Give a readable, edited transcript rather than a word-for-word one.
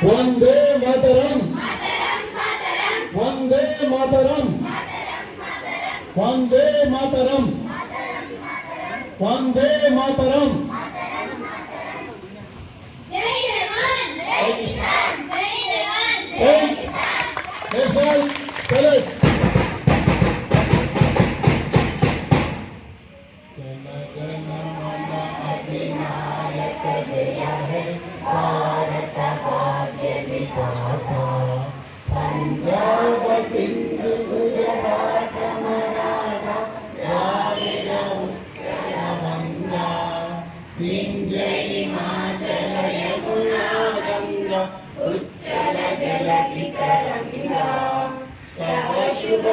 Vande Mataram Vande Mataram Vande Mataram Vande Mataram. National salute. Punjab Sindh Gujarat Maratha Dravid Utkal Ganga Vindhya Himachal Yamuna Ganga उच्चल जलधि तरंगा तव शुभ